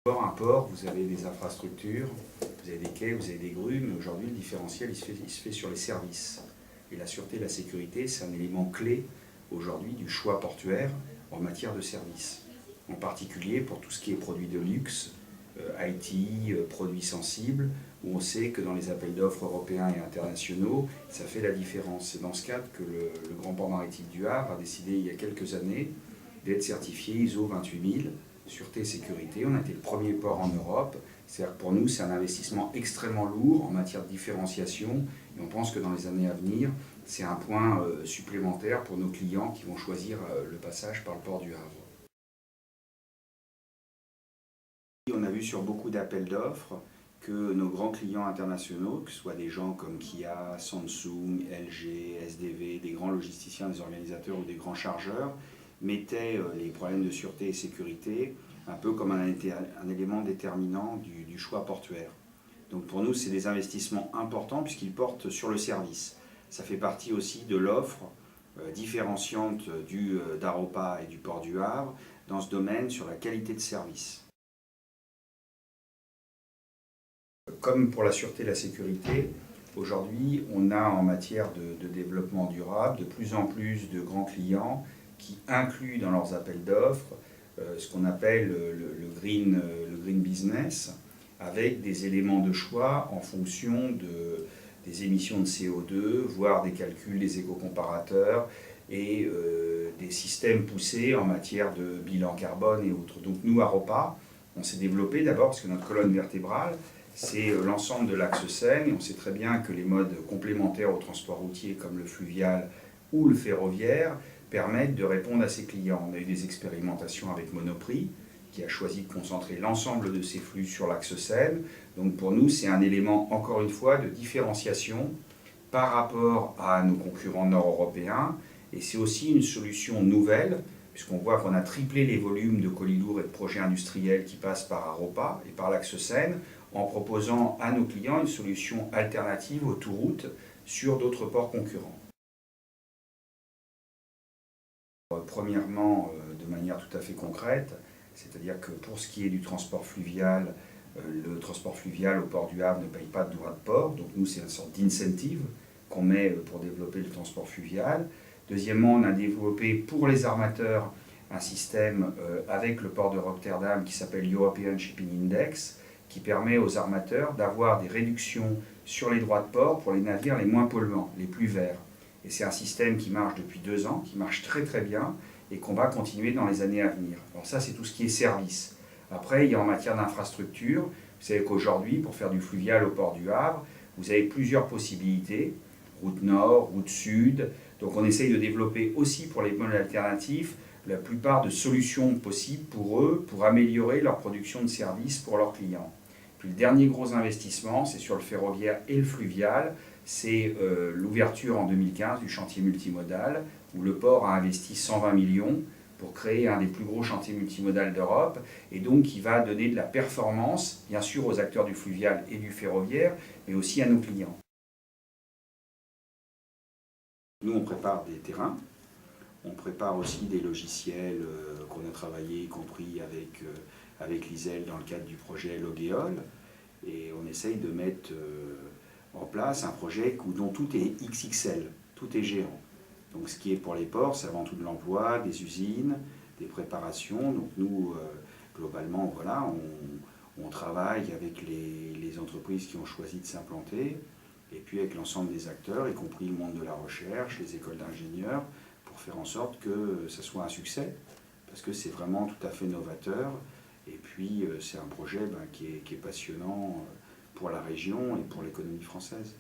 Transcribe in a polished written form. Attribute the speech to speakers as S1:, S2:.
S1: Un port, vous avez des infrastructures, vous avez des quais, vous avez des grues, mais aujourd'hui le différentiel il se fait sur les services. Et la sûreté et la sécurité, c'est un élément clé aujourd'hui du choix portuaire en matière de services. En particulier pour tout ce qui est produits de luxe, IT, produits sensibles, où on sait que dans les appels d'offres européens et internationaux, ça fait la différence. C'est dans ce cadre que le Grand Port Maritime du Havre a décidé il y a quelques années d'être certifié ISO 28000, sûreté et sécurité. On a été le premier port en Europe. C'est-à-dire que pour nous, c'est un investissement extrêmement lourd en matière de différenciation. Et on pense que dans les années à venir, c'est un point supplémentaire pour nos clients qui vont choisir le passage par le port du Havre. On a vu sur beaucoup d'appels d'offres que nos grands clients internationaux, que ce soit des gens comme Kia, Samsung, LG, SDV, des grands logisticiens, des organisateurs ou des grands chargeurs, mettaient les problèmes de sûreté et sécurité un peu comme un élément déterminant du choix portuaire. Donc pour nous, c'est des investissements importants puisqu'ils portent sur le service. Ça fait partie aussi de l'offre différenciante d'Aropa et du port du Havre dans ce domaine sur la qualité de service. Comme pour la sûreté et la sécurité, aujourd'hui, on a en matière de développement durable de plus en plus de grands clients qui incluent dans leurs appels d'offres ce qu'on appelle le green business, avec des éléments de choix en fonction des émissions de CO2, voire des calculs des éco-comparateurs et des systèmes poussés en matière de bilan carbone et autres. Donc nous, à Aropa, on s'est développé d'abord parce que notre colonne vertébrale, c'est l'ensemble de l'axe Seine, et on sait très bien que les modes complémentaires au transport routier comme le fluvial ou le ferroviaire permettent de répondre à ses clients. On a eu des expérimentations avec Monoprix, qui a choisi de concentrer l'ensemble de ses flux sur l'axe Seine. Donc pour nous, c'est un élément, encore une fois, de différenciation par rapport à nos concurrents nord-européens, et c'est aussi une solution nouvelle, puisqu'on voit qu'on a triplé les volumes de colis lourds et de projets industriels qui passent par Aropa et par l'axe Seine, en proposant à nos clients une solution alternative aux autoroutes sur d'autres ports concurrents. Premièrement, de manière tout à fait concrète, c'est-à-dire que pour ce qui est du transport fluvial, le transport fluvial au port du Havre ne paye pas de droit de port, donc nous c'est une sorte d'incentive qu'on met pour développer le transport fluvial. Deuxièmement, on a développé pour les armateurs un système avec le port de Rotterdam qui s'appelle European Shipping Index, qui permet aux armateurs d'avoir des réductions sur les droits de port pour les navires les moins polluants, les plus verts. Et c'est un système qui marche depuis 2 ans, qui marche très très bien et qu'on va continuer dans les années à venir. Alors ça, c'est tout ce qui est service. Après, il y a en matière d'infrastructure, vous savez qu'aujourd'hui, pour faire du fluvial au port du Havre, vous avez plusieurs possibilités, route nord, route sud. Donc on essaye de développer aussi pour les modes alternatifs la plupart de solutions possibles pour eux, pour améliorer leur production de services pour leurs clients. Puis le dernier gros investissement, c'est sur le ferroviaire et le fluvial, c'est l'ouverture en 2015 du chantier multimodal, où le port a investi 120 millions pour créer un des plus gros chantiers multimodaux d'Europe, et donc qui va donner de la performance, bien sûr aux acteurs du fluvial et du ferroviaire, mais aussi à nos clients. Nous, on prépare des terrains, on prépare aussi des logiciels qu'on a travaillé, y compris avec l'ISEL dans le cadre du projet Logéol, et on essaye de mettre en place un projet dont tout est XXL, tout est géant. Donc ce qui est pour les ports, c'est avant tout de l'emploi, des usines, des préparations. Donc nous, globalement, voilà, on travaille avec les entreprises qui ont choisi de s'implanter, et puis avec l'ensemble des acteurs, y compris le monde de la recherche, les écoles d'ingénieurs, pour faire en sorte que ça soit un succès, parce que c'est vraiment tout à fait novateur, et puis c'est un projet qui est passionnant pour la région et pour l'économie française.